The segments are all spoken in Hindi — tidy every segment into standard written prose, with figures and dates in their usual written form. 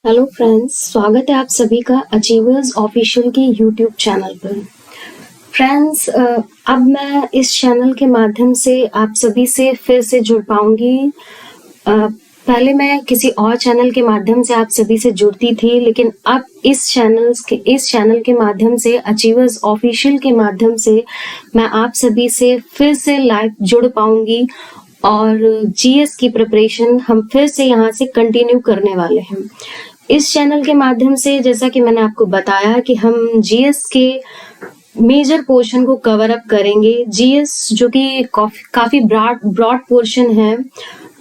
हेलो फ्रेंड्स, स्वागत है आप सभी का अचीवर्स ऑफिशियल के यूट्यूब चैनल पर। फ्रेंड्स, अब मैं इस चैनल के माध्यम से आप सभी से फिर से जुड़ पाऊंगी। पहले मैं किसी और चैनल के माध्यम से आप सभी से जुड़ती थी, लेकिन अब इस चैनल के माध्यम से, अचीवर्स ऑफिशियल के माध्यम से मैं आप सभी से फिर से लाइव जुड़ पाऊंगी और जीएस की प्रिपरेशन हम फिर से यहाँ से कंटिन्यू करने वाले हैं। इस चैनल के माध्यम से, जैसा कि मैंने आपको बताया कि हम जीएस के मेजर पोर्शन को कवर अप करेंगे। जीएस जो कि काफी ब्रॉड पोर्शन है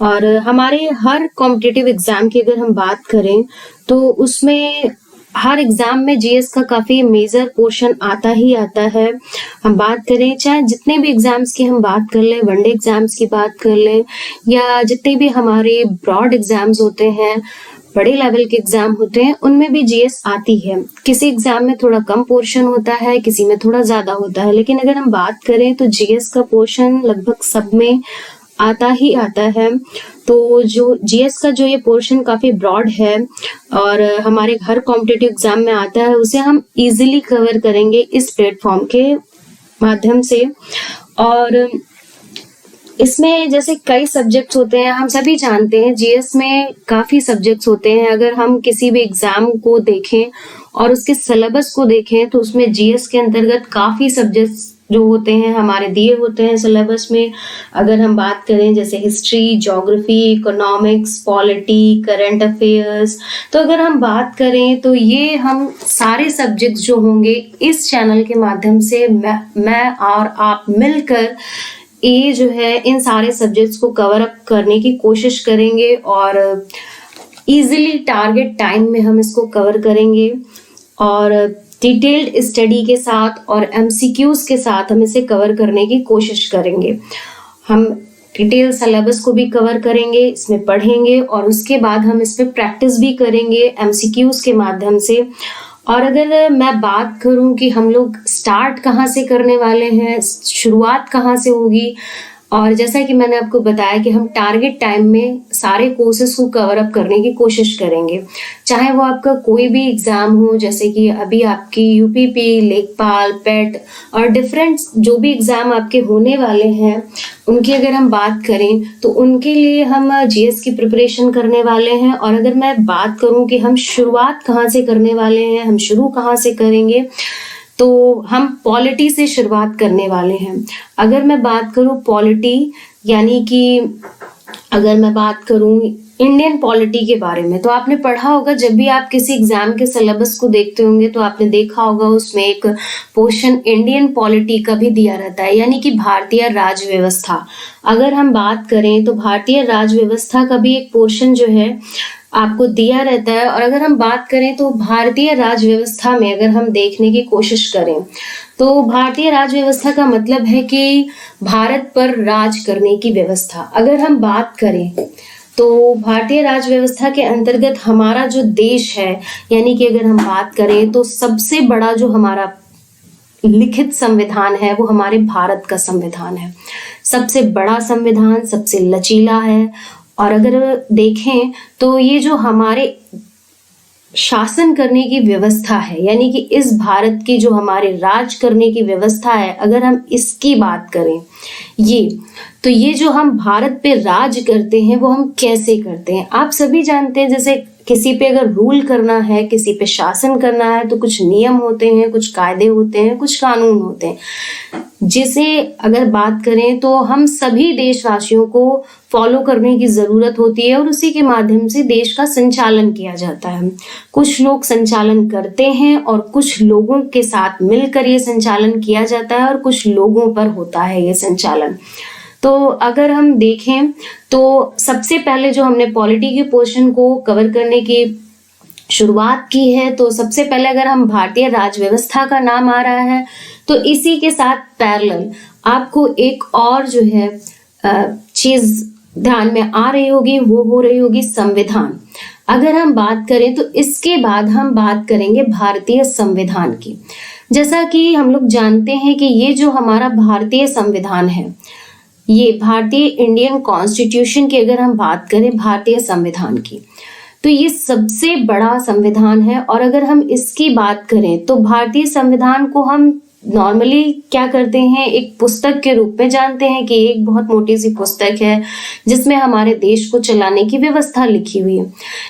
और हमारे हर कॉम्पिटिटिव एग्जाम की अगर हम बात करें तो उसमें हर एग्जाम में जीएस का काफी मेजर पोर्शन आता ही आता है। हम बात करें चाहे जितने भी एग्जाम्स की हम बात कर लें, वनडे एग्जाम्स की बात कर लें या जितने भी हमारे ब्रॉड एग्जाम्स होते हैं, बड़े लेवल के एग्जाम होते हैं, उनमें भी जीएस आती है। किसी एग्जाम में थोड़ा कम पोर्शन होता है, किसी में थोड़ा ज्यादा होता है, लेकिन अगर हम बात करें तो जीएस का पोर्शन लगभग सब में आता ही आता है। तो जो जीएस का जो ये पोर्शन काफी ब्रॉड है और हमारे हर कॉम्पिटिटिव एग्जाम में आता है, उसे हम इजीली कवर करेंगे इस प्लेटफॉर्म के माध्यम से। और इसमें जैसे कई सब्जेक्ट्स होते हैं, हम सभी जानते हैं जीएस में काफी सब्जेक्ट्स होते हैं। अगर हम किसी भी एग्जाम को देखें और उसके सिलेबस को देखें तो उसमें जीएस के अंतर्गत काफी सब्जेक्ट्स जो होते हैं हमारे दिए होते हैं सिलेबस में। अगर हम बात करें जैसे history, geography, economics, polity, current affairs, तो अगर हम बात करें तो ये हम सारे सब्जेक्ट्स जो होंगे इस चैनल के माध्यम से मैं और आप मिलकर ये जो है इन सारे सब्जेक्ट्स को कवर अप करने की कोशिश करेंगे और इजीली टारगेट टाइम में हम इसको कवर करेंगे और डिटेल्ड स्टडी के साथ और एमसीक्यूज के साथ हम इसे कवर करने की कोशिश करेंगे। हम डिटेल सिलेबस को भी कवर करेंगे, इसमें पढ़ेंगे और उसके बाद हम इस पे प्रैक्टिस भी करेंगे एमसीक्यूज के माध्यम से। और अगर मैं बात करूं कि हम लोग स्टार्ट कहाँ से करने वाले हैं, शुरुआत कहाँ से होगी, और जैसा कि मैंने आपको बताया कि हम टारगेट टाइम में सारे कोर्सेज को कवर अप करने की कोशिश करेंगे, चाहे वो आपका कोई भी एग्जाम हो, जैसे कि अभी आपकी यूपीपी, लेखपाल, पेट और डिफरेंट जो भी एग्जाम आपके होने वाले हैं उनकी अगर हम बात करें तो उनके लिए हम जीएस की प्रिपरेशन करने वाले हैं। और अगर मैं बात करूं कि हम शुरुआत कहाँ से करने वाले हैं, हम शुरू कहाँ से करेंगे, तो हम पॉलिटी से शुरुआत करने वाले हैं। अगर मैं बात करूं पॉलिटी, यानी कि अगर मैं बात करूं इंडियन पॉलिटी के बारे में, तो आपने पढ़ा होगा, जब भी आप किसी एग्जाम के सिलेबस को देखते होंगे तो आपने देखा होगा उसमें एक पोर्शन इंडियन पॉलिटी का भी दिया रहता है, यानी कि भारतीय राज व्यवस्था। अगर हम बात करें तो भारतीय राज व्यवस्था का भी एक पोर्शन जो है आपको दिया रहता है। और अगर हम बात करें तो भारतीय राज व्यवस्था में अगर हम देखने की कोशिश करें तो भारतीय राज व्यवस्था का मतलब है कि भारत पर राज करने की व्यवस्था। अगर हम बात करें तो भारतीय राज व्यवस्था के अंतर्गत हमारा जो देश है, यानी कि अगर हम बात करें तो सबसे बड़ा जो हमारा लिखित संविधान है वो हमारे भारत का संविधान है। सबसे बड़ा संविधान, सबसे लचीला है। और अगर देखें तो ये जो हमारे शासन करने की व्यवस्था है, यानी कि इस भारत की जो हमारे राज करने की व्यवस्था है, अगर हम इसकी बात करें तो ये जो हम भारत पे राज करते हैं वो हम कैसे करते हैं, आप सभी जानते हैं। जैसे किसी पे अगर रूल करना है, किसी पे शासन करना है तो कुछ नियम होते हैं, कुछ कायदे होते हैं, कुछ कानून होते हैं, जिसे अगर बात करें तो हम सभी देशवासियों को फॉलो करने की जरूरत होती है और उसी के माध्यम से देश का संचालन किया जाता है। कुछ लोग संचालन करते हैं और कुछ लोगों के साथ मिलकर ये संचालन किया जाता है और कुछ लोगों पर होता है ये संचालन। तो अगर हम देखें तो सबसे पहले जो हमने पॉलिटी के पोर्शन को कवर करने की शुरुआत की है, तो सबसे पहले अगर हम भारतीय राज व्यवस्था का नाम आ रहा है तो इसी के साथ पैरेलल आपको एक और जो है चीज ध्यान में आ रही होगी, वो हो रही होगी संविधान। अगर हम बात करें तो इसके बाद हम बात करेंगे भारतीय संविधान की। जैसा कि हम लोग जानते हैं कि ये जो हमारा भारतीय संविधान है, ये भारतीय इंडियन कॉन्स्टिट्यूशन की अगर हम बात करें, भारतीय संविधान की, तो ये सबसे बड़ा संविधान है। और अगर हम इसकी बात करें तो भारतीय संविधान को हम नॉर्मली क्या करते हैं, एक पुस्तक के रूप में जानते हैं कि एक बहुत मोटी सी पुस्तक है जिसमें हमारे देश को चलाने की व्यवस्था लिखी हुई है।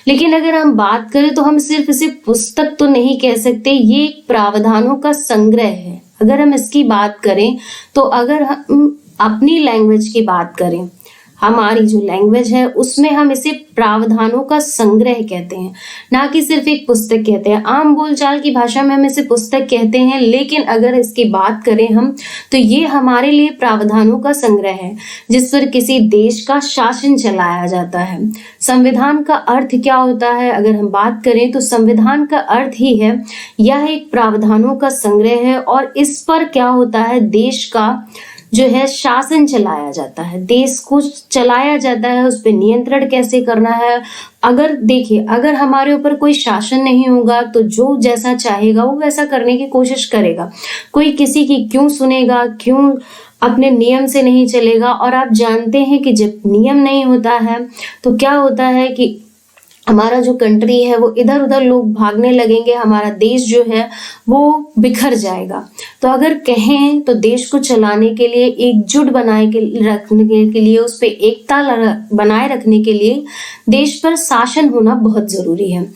लेकिन अगर हम बात करें तो हम सिर्फ इसे पुस्तक तो नहीं कह सकते, ये एक प्रावधानों का संग्रह है। अगर हम इसकी बात करें तो अगर हम अपनी लैंग्वेज की बात करें, हमारी जो लैंग्वेज है उसमें हम इसे प्रावधानों का संग्रह कहते हैं, ना कि सिर्फ एक पुस्तक कहते हैं। आम बोलचाल की भाषा में हम इसे पुस्तक कहते हैं, लेकिन अगर इसकी बात करें हम तो ये हमारे लिए प्रावधानों का संग्रह है जिस पर किसी देश का शासन चलाया जाता है। संविधान का अर्थ क्या होता है, अगर हम बात करें तो संविधान का अर्थ ही है यह एक प्रावधानों का संग्रह है और इस पर क्या होता है, देश का जो है शासन चलाया जाता है, देश को चलाया जाता है, उस पर नियंत्रण कैसे करना है। अगर देखिए, अगर हमारे ऊपर कोई शासन नहीं होगा तो जो जैसा चाहेगा वो वैसा करने की कोशिश करेगा, कोई किसी की क्यों सुनेगा, क्यों अपने नियम से नहीं चलेगा। और आप जानते हैं कि जब नियम नहीं होता है तो क्या होता है कि हमारा जो कंट्री है वो इधर उधर लोग भागने लगेंगे, हमारा देश जो है वो बिखर जाएगा। तो अगर कहें तो देश को चलाने के लिए, एकजुट रखने के लिए, उस पर एकता बनाए रखने के लिए देश पर शासन होना बहुत जरूरी है।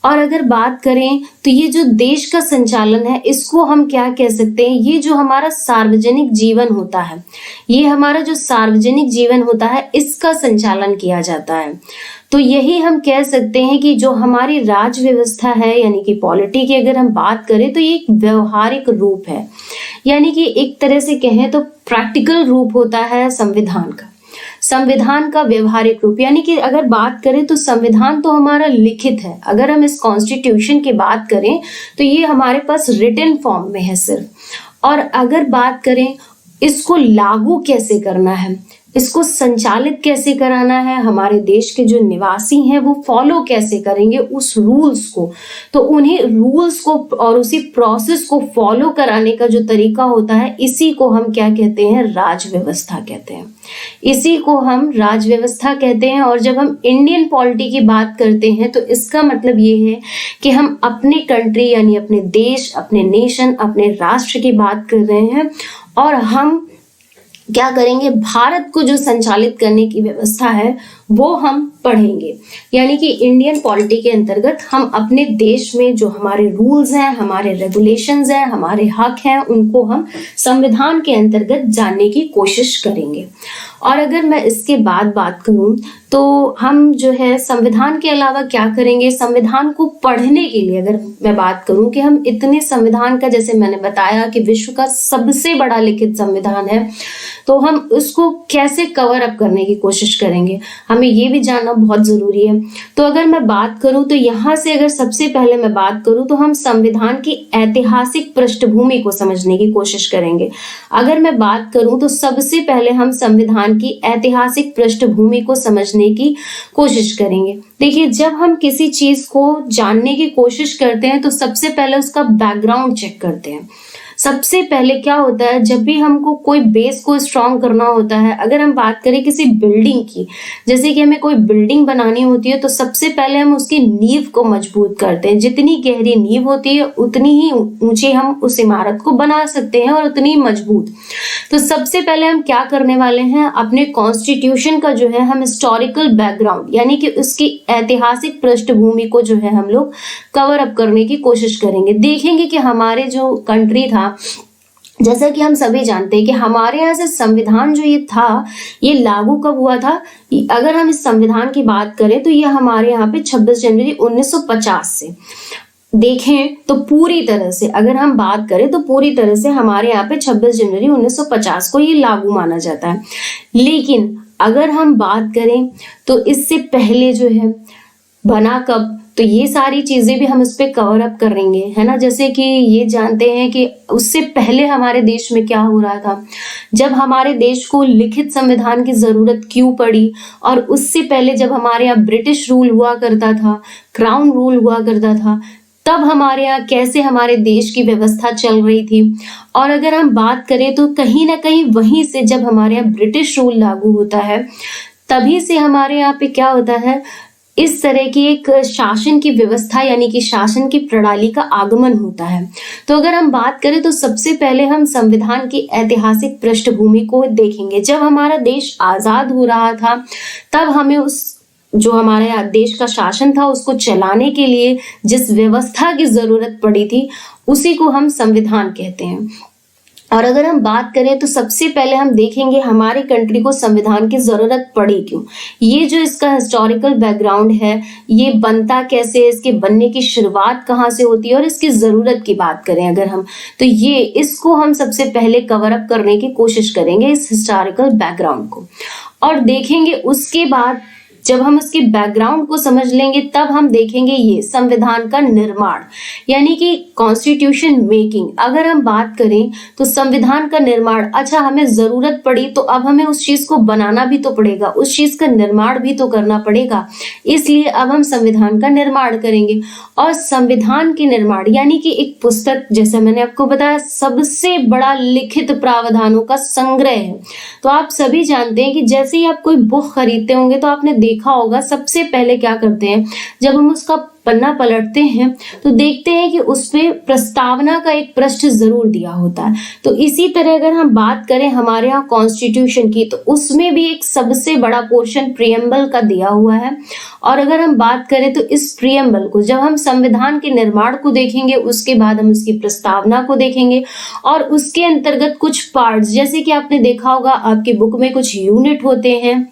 और अगर बात करें तो ये जो देश का संचालन है इसको हम क्या कह सकते हैं, ये जो हमारा सार्वजनिक जीवन होता है, ये हमारा जो सार्वजनिक जीवन होता है इसका संचालन किया जाता है। तो यही हम कह सकते हैं कि जो हमारी राज व्यवस्था है यानी कि पॉलिटी की अगर हम बात करें तो ये एक व्यवहारिक रूप है, यानी कि एक तरह से कहें तो प्रैक्टिकल रूप होता है संविधान का। संविधान का व्यवहारिक रूप, यानी कि अगर बात करें तो संविधान तो हमारा लिखित है। अगर हम इस कॉन्स्टिट्यूशन की बात करें तो ये हमारे पास रिटन फॉर्म में है सिर्फ। और अगर बात करें इसको लागू कैसे करना है, इसको संचालित कैसे कराना है, हमारे देश के जो निवासी हैं वो फॉलो कैसे करेंगे उस रूल्स को, तो उन्हें रूल्स को और उसी प्रोसेस को फॉलो कराने का जो तरीका होता है इसी को हम क्या कहते हैं, राज व्यवस्था कहते हैं। इसी को हम राज व्यवस्था कहते हैं। और जब हम इंडियन पॉलिटी की बात करते हैं तो इसका मतलब ये है कि हम अपने कंट्री यानी अपने देश, अपने नेशन, अपने राष्ट्र की बात कर रहे हैं और हम क्या करेंगे, भारत को जो संचालित करने की व्यवस्था है वो हम पढ़ेंगे। यानी कि इंडियन पॉलिटी के अंतर्गत हम अपने देश में जो हमारे रूल्स हैं, हमारे रेगुलेशंस हैं, हमारे हक हैं, उनको हम संविधान के अंतर्गत जानने की कोशिश करेंगे। और अगर मैं इसके बाद बात करूं तो हम जो है संविधान के अलावा क्या करेंगे, संविधान को पढ़ने के लिए अगर मैं बात करूं कि हम इतने संविधान का, जैसे मैंने बताया कि विश्व का सबसे बड़ा लिखित संविधान है, तो हम उसको कैसे कवर अप करने की कोशिश करेंगे, हमें ये भी जानना बहुत जरूरी है। तो अगर मैं बात करूं तो यहाँ से अगर सबसे पहले मैं बात करूं तो हम संविधान की ऐतिहासिक पृष्ठभूमि को समझने की कोशिश करेंगे। अगर मैं बात करूं तो सबसे पहले हम संविधान की ऐतिहासिक पृष्ठभूमि को समझने की कोशिश करेंगे। देखिए, जब हम किसी चीज को जानने की कोशिश करते हैं तो सबसे पहले उसका बैकग्राउंड चेक करते हैं। सबसे पहले क्या होता है, जब भी हमको कोई बेस को स्ट्रॉन्ग करना होता है, अगर हम बात करें किसी बिल्डिंग की, जैसे कि हमें कोई बिल्डिंग बनानी होती है तो सबसे पहले हम उसकी नींव को मजबूत करते हैं। जितनी गहरी नींव होती है उतनी ही ऊंची हम उस इमारत को बना सकते हैं और उतनी ही मजबूत। तो सबसे पहले हम क्या करने वाले हैं, अपने कॉन्स्टिट्यूशन का जो है हम हिस्टोरिकल बैकग्राउंड यानी कि उसकी ऐतिहासिक पृष्ठभूमि को जो है हम लोग कवर अप करने की कोशिश करेंगे। देखेंगे कि हमारे जो कंट्री था, जैसा कि हम सभी जानते हैं कि हमारे यहाँ से संविधान जो ये था ये लागू कब हुआ था। अगर हम इस संविधान की बात करें तो ये हमारे यहाँ पे 26 जनवरी 1950 से देखें तो पूरी तरह से, अगर हम बात करें तो पूरी तरह से हमारे यहाँ पे 26 जनवरी 1950 को ये लागू माना जाता है। लेकिन अगर हम बात करें तो इससे पहले जो है बना कब, तो ये सारी चीजें भी हम इस पे कवर अप करेंगे, है ना। जैसे कि ये जानते हैं कि उससे पहले हमारे देश में क्या हो रहा था, जब हमारे देश को लिखित संविधान की जरूरत क्यों पड़ी, और उससे पहले जब हमारे यहाँ ब्रिटिश रूल हुआ करता था, क्राउन रूल हुआ करता था, तब हमारे यहाँ कैसे हमारे देश की व्यवस्था चल रही थी। और अगर हम बात करें तो कहीं ना कहीं वहीं से जब हमारे यहाँ ब्रिटिश रूल लागू होता है तभी से हमारे यहाँ पे क्या होता है, इस तरह की एक शासन की व्यवस्था यानी कि शासन की प्रणाली का आगमन होता है। तो अगर हम बात करें तो सबसे पहले हम संविधान की ऐतिहासिक पृष्ठभूमि को देखेंगे। जब हमारा देश आजाद हो रहा था तब हमें उस जो हमारे देश का शासन था उसको चलाने के लिए जिस व्यवस्था की जरूरत पड़ी थी उसी को हम संविधान कहते हैं। और अगर हम बात करें तो सबसे पहले हम देखेंगे हमारी कंट्री को संविधान की जरूरत पड़ी क्यों। ये जो इसका हिस्टोरिकल बैकग्राउंड है, ये बनता कैसे है, इसके बनने की शुरुआत कहाँ से होती है और इसकी जरूरत की बात करें अगर हम, तो ये इसको हम सबसे पहले कवर अप करने की कोशिश करेंगे इस हिस्टोरिकल बैकग्राउंड को। और देखेंगे उसके बाद जब हम उसके बैकग्राउंड को समझ लेंगे तब हम देखेंगे ये संविधान का निर्माण यानी कि कॉन्स्टिट्यूशन मेकिंग। अगर हम बात करें तो संविधान का निर्माण, अच्छा हमें जरूरत पड़ी तो अब हमें उस चीज को बनाना भी तो पड़ेगा, उस चीज का निर्माण भी तो करना पड़ेगा, इसलिए अब हम संविधान का निर्माण करेंगे। और संविधान के निर्माण यानी कि एक पुस्तक, जैसे मैंने आपको बताया, सबसे बड़ा लिखित प्रावधानों का संग्रह है। तो आप सभी जानते हैं कि जैसे ही आप कोई बुक खरीदते होंगे तो आपने देखा होगा सबसे पहले क्या करते हैं, जब हम उसका पन्ना पलटते हैं तो देखते हैं कि उसपे प्रस्तावना का एक पृष्ठ जरूर दिया होता है। तो इसी तरह अगर हम बात करें हमारे यहाँ कॉन्स्टिट्यूशन की, तो उसमें भी एक सबसे बड़ा पोर्शन प्रियम्बल का दिया हुआ है। और अगर हम बात करें तो इस प्रियम्बल को जब हम संविधान के निर्माण को देखेंगे उसके बाद हम उसकी प्रस्तावना को देखेंगे और उसके अंतर्गत कुछ पार्ट्स, जैसे कि आपने देखा होगा आपकी बुक में कुछ यूनिट होते हैं,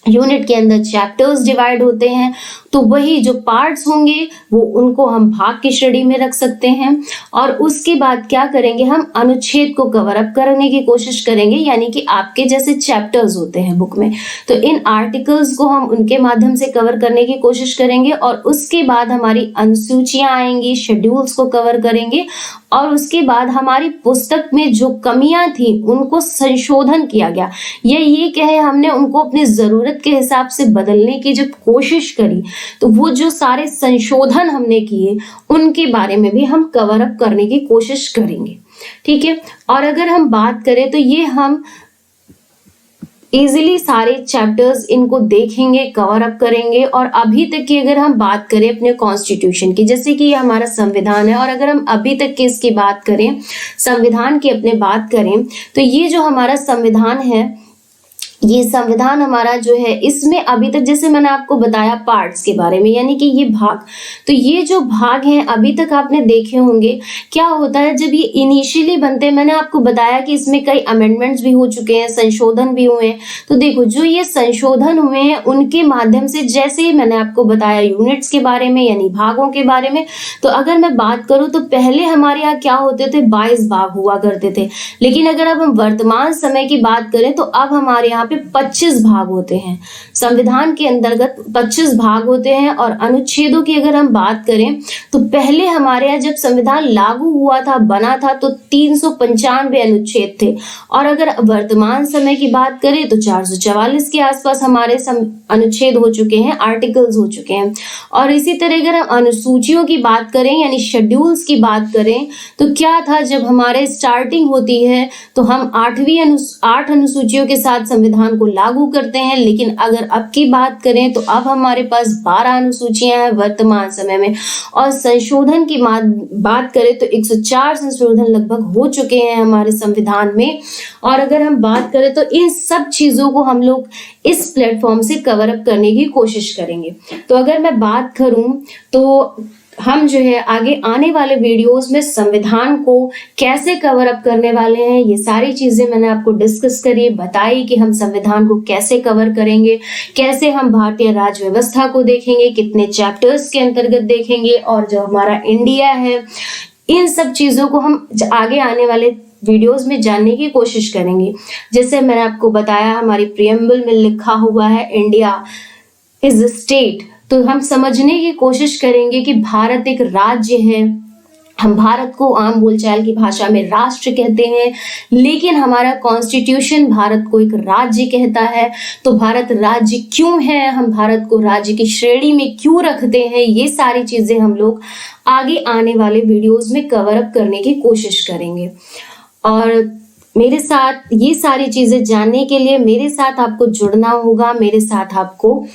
यूनिट के अंदर चैप्टर्स डिवाइड होते हैं, तो वही जो पार्ट्स होंगे वो उनको हम भाग की श्रेणी में रख सकते हैं। और उसके बाद क्या करेंगे, हम अनुच्छेद को कवर अप करने की कोशिश करेंगे, यानी कि आपके जैसे चैप्टर्स होते हैं बुक में, तो इन आर्टिकल्स को हम उनके माध्यम से कवर करने की कोशिश करेंगे। और उसके बाद हमारी अनुसूचियां आएंगी, शेड्यूल्स को कवर करेंगे। और उसके बाद हमारी पुस्तक में जो कमियां थी उनको संशोधन किया गया, या ये कहे हमने उनको अपनी जरूरत के हिसाब से बदलने की जब कोशिश करी, तो वो जो सारे संशोधन हमने किए उनके बारे में भी हम कवर अप करने की कोशिश करेंगे। ठीक है। और अगर हम बात करें तो ये हम इजीली सारे चैप्टर्स इनको देखेंगे, कवर अप करेंगे। और अभी तक की अगर हम बात करें अपने कॉन्स्टिट्यूशन की, जैसे कि ये हमारा संविधान है, और अगर हम अभी तक की इसकी बात करें, संविधान की अपने बात करें, तो ये जो हमारा संविधान है, ये संविधान हमारा जो है, इसमें अभी तक जैसे मैंने आपको बताया पार्ट्स के बारे में, यानी कि ये भाग, तो ये जो भाग हैं अभी तक आपने देखे होंगे। क्या होता है जब ये इनिशियली बनते हैं, मैंने आपको बताया कि इसमें कई अमेंडमेंट्स भी हो चुके हैं, संशोधन भी हुए हैं। तो देखो जो ये संशोधन हुए हैं उनके माध्यम से, जैसे ही मैंने आपको बताया यूनिट्स के बारे में यानी भागों के बारे में, तो अगर मैं बात करूं तो पहले हमारे यहाँ क्या होते थे, 22 भाग हुआ करते थे। लेकिन अगर अब हम वर्तमान समय की बात करें तो अब हमारे यहाँ 25 भाग होते हैं। संविधान के अंतर्गत 25 भाग होते हैं। और अनुच्छेदों की अगर हम बात करें तो पहले हमारे यहाँ जब संविधान लागू हुआ था, बना था, तो 395 अनुच्छेद थे। और अगर वर्तमान समय की बात करें तो 444 के आसपास हमारे अनुच्छेद हो चुके हैं, आर्टिकल्स हो चुके हैं। और इसी तरह अगर हम अनुसूचियों की बात करें यानी शेड्यूल्स की बात करें, तो क्या था, जब हमारे स्टार्टिंग होती है तो हम 8 अनुसूचियों के साथ संविधान को लागू करते हैं। लेकिन अगर अब की बात करें तो अब हमारे पास 12 अनुसूचियां हैं वर्तमान समय में। और संशोधन की बात करें तो 104 संशोधन लगभग हो चुके हैं हमारे संविधान में। और अगर हम बात करें तो इन सब चीजों को हम लोग इस प्लेटफॉर्म से कवर अप करने की कोशिश करेंगे। तो अगर मैं बात करूं तो हम जो है आगे आने वाले वीडियोस में संविधान को कैसे कवर अप करने वाले हैं, ये सारी चीजें मैंने आपको डिस्कस करी, बताई कि हम संविधान को कैसे कवर करेंगे, कैसे हम भारतीय राज्य व्यवस्था को देखेंगे, कितने चैप्टर्स के अंतर्गत देखेंगे, और जो हमारा इंडिया है, इन सब चीजों को हम आगे आने वाले वीडियोस में जानने की कोशिश करेंगे। जैसे मैंने आपको बताया हमारी प्रियम्बल में लिखा हुआ है इंडिया इज अ स्टेट, तो हम समझने की कोशिश करेंगे कि भारत एक राज्य है। हम भारत को आम बोलचाल की भाषा में राष्ट्र कहते हैं, लेकिन हमारा कॉन्स्टिट्यूशन भारत को एक राज्य कहता है। तो भारत राज्य क्यों है, हम भारत को राज्य की श्रेणी में क्यों रखते हैं, ये सारी चीजें हम लोग आगे आने वाले वीडियोस में कवर अप करने की कोशिश करेंगे। और मेरे साथ ये सारी चीजें जानने के लिए मेरे साथ आपको जुड़ना होगा, मेरे साथ आपको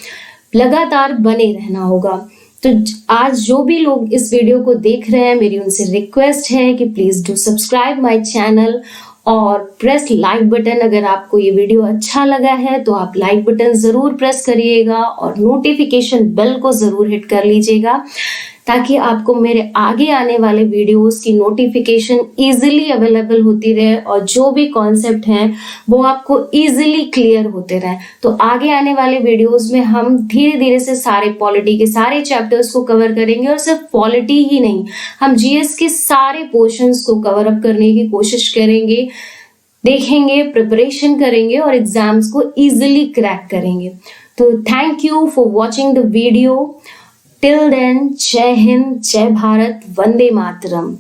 लगातार बने रहना होगा। तो आज जो भी लोग इस वीडियो को देख रहे हैं, मेरी उनसे रिक्वेस्ट है कि please do subscribe my channel और प्रेस लाइक बटन। अगर आपको ये वीडियो अच्छा लगा है तो आप लाइक बटन जरूर प्रेस करिएगा और नोटिफिकेशन बेल को जरूर हिट कर लीजिएगा, ताकि आपको मेरे आगे आने वाले वीडियोस की नोटिफिकेशन इजीली अवेलेबल होती रहे और जो भी कॉन्सेप्ट हैं वो आपको इजीली क्लियर होते रहे। तो आगे आने वाले वीडियोस में हम धीरे धीरे से सारे पॉलिटी के सारे चैप्टर्स को कवर करेंगे और सिर्फ पॉलिटी ही नहीं, हम जीएस के सारे पोर्शंस को कवर अप करने की कोशिश करेंगे, देखेंगे, प्रिपरेशन करेंगे और एग्जाम्स को इजीली क्रैक करेंगे। तो thank you for watching the video. Till then, Jai Hind, जय भारत, वंदे मातरम।